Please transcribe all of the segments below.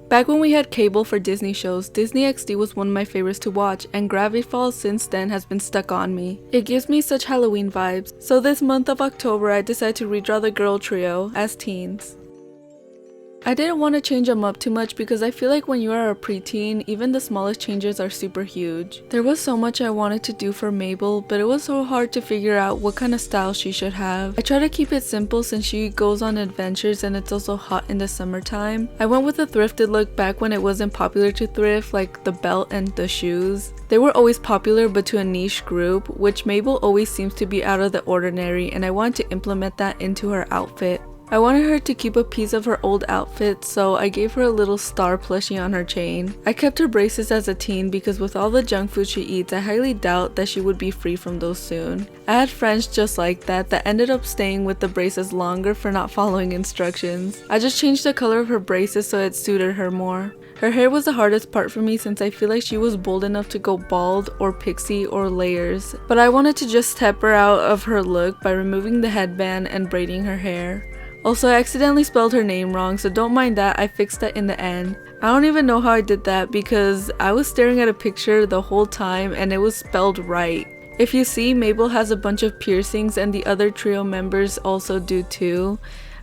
Back when we had cable for Disney shows, Disney XD was one of my favorites to watch, and Gravity Falls since then has been stuck on me. It gives me such Halloween vibes. So this month of October I decided to redraw the girl trio as teens. I didn't want to change them up too much because I feel like when you are a preteen, even the smallest changes are super huge. There was so much I wanted to do for Mabel, but it was so hard to figure out what kind of style she should have. I try to keep it simple since she goes on adventures and it's also hot in the summertime. I went with a thrifted look back when it wasn't popular to thrift, like the belt and the shoes. They were always popular but to a niche group, which Mabel always seems to be out of the ordinary, and I wanted to implement that into her outfit. I wanted her to keep a piece of her old outfit, so I gave her a little star plushie on her chain. I kept her braces as a teen because with all the junk food she eats, I highly doubt that she would be free from those soon. I had friends just like that ended up staying with the braces longer for not following instructions. I just changed the color of her braces so it suited her more. Her hair was the hardest part for me since I feel like she was bold enough to go bald or pixie or layers, but I wanted to just step her out of her look by removing the headband and braiding her hair. Also, I accidentally spelled her name wrong, so don't mind that, I fixed that in the end. I don't even know how I did that because I was staring at a picture the whole time and it was spelled right. If you see, Mabel has a bunch of piercings and the other trio members also do too.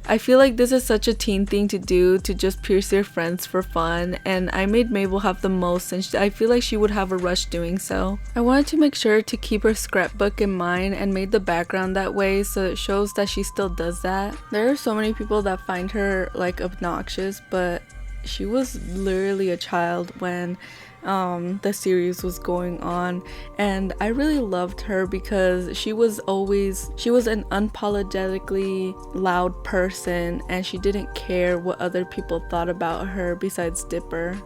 I feel like this is such a teen thing to do, to just pierce your friends for fun, and I made Mabel have the most since I feel like she would have a rush doing so. I wanted to make sure to keep her scrapbook in mind and made the background that way so it shows that she still does that. There are so many people that find her like obnoxious, but she was literally a child when the series was going on, and I really loved her because she was an unapologetically loud person and she didn't care what other people thought about her besides Dipper.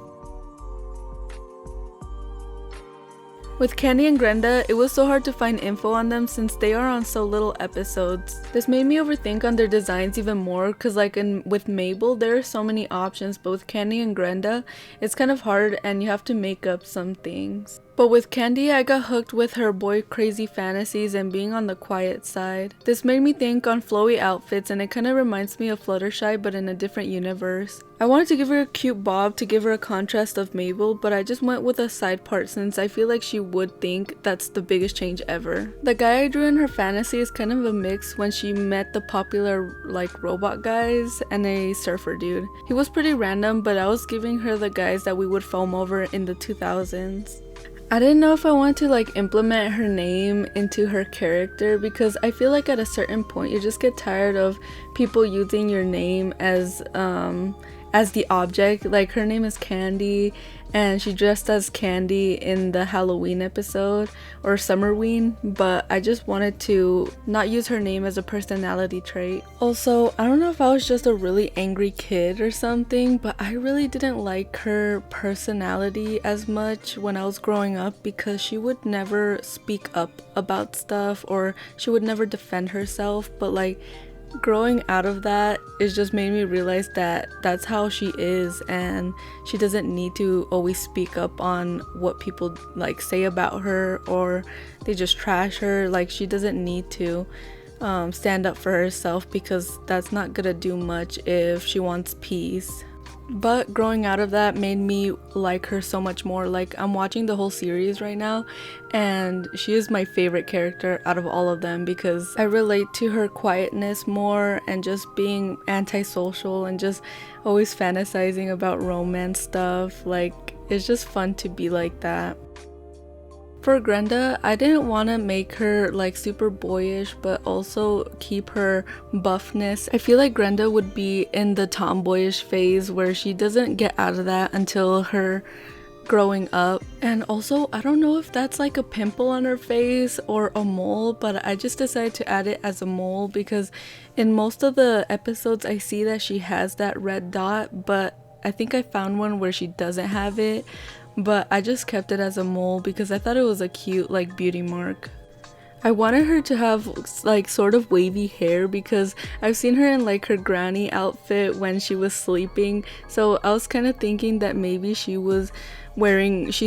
With Candy and Grenda, it was so hard to find info on them since they are on so little episodes. This made me overthink on their designs even more because with Mabel, there are so many options, but with Candy and Grenda, it's kind of hard and you have to make up some things. But with Candy, I got hooked with her boy crazy fantasies and being on the quiet side. This made me think on flowy outfits, and it kind of reminds me of Fluttershy but in a different universe. I wanted to give her a cute bob to give her a contrast of Mabel, but I just went with a side part since I feel like she would think that's the biggest change ever. The guy I drew in her fantasy is kind of a mix when she met the popular like robot guys and a surfer dude. He was pretty random, but I was giving her the guys that we would foam over in the 2000s. I didn't know if I wanted to like implement her name into her character because I feel like at a certain point you just get tired of people using your name as the object. Like her name is Candy and she dressed as Candy in the Halloween episode or Summerween, but I just wanted to not use her name as a personality trait. Also, I don't know if I was just a really angry kid or something, but I really didn't like her personality as much when I was growing up because she would never speak up about stuff or she would never defend herself, but like growing out of that, it just made me realize that that's how she is and she doesn't need to always speak up on what people like say about her or they just trash her. Like she doesn't need to stand up for herself because that's not gonna do much if she wants peace. But growing out of that made me like her so much more. Like I'm watching the whole series right now and she is my favorite character out of all of them because I relate to her quietness more and just being antisocial and just always fantasizing about romance stuff. Like it's just fun to be like that. For Grenda, I didn't want to make her like super boyish but also keep her buffness. I feel like Grenda would be in the tomboyish phase where she doesn't get out of that until her growing up. And also, I don't know if that's like a pimple on her face or a mole, but I just decided to add it as a mole because in most of the episodes I see that she has that red dot, but I think I found one where she doesn't have it. But I just kept it as a mole because I thought it was a cute like beauty mark. I wanted her to have like sort of wavy hair because I've seen her in like her granny outfit when she was sleeping, so I was kind of thinking that maybe she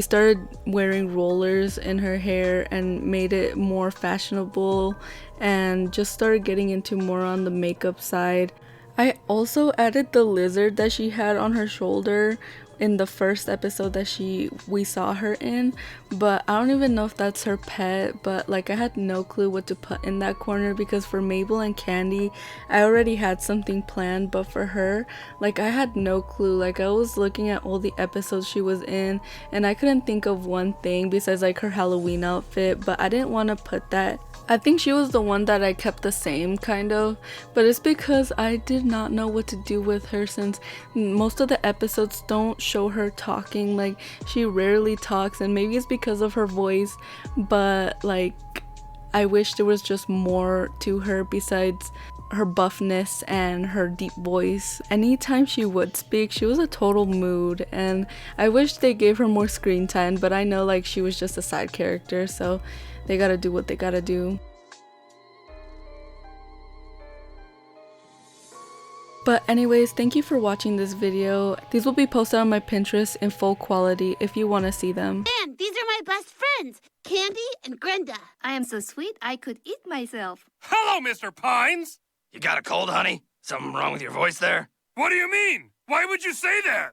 started wearing rollers in her hair and made it more fashionable and just started getting into more on the makeup side. I also added the lizard that she had on her shoulder in the first episode that we saw her in, but I don't even know if that's her pet. But like, I had no clue what to put in that corner because for Mabel and Candy I already had something planned, but for her, like, I had no clue. Like, I was looking at all the episodes she was in and I couldn't think of one thing besides like her Halloween outfit, but I didn't want to put that. I think she was the one that I kept the same, kind of, but it's because I did not know what to do with her since most of the episodes don't show her talking. Like, she rarely talks, and maybe it's because of her voice, but like, I wish there was just more to her besides her buffness and her deep voice. Anytime she would speak, she was a total mood, and I wish they gave her more screen time, but I know like she was just a side character, so they gotta do what they gotta do. But anyways, thank you for watching this video. These will be posted on my Pinterest in full quality if you want to see them. And these are my best friends, Candy and Grenda. I am so sweet I could eat myself. Hello, Mr. Pines! You got a cold, honey? Something wrong with your voice there? What do you mean? Why would you say that?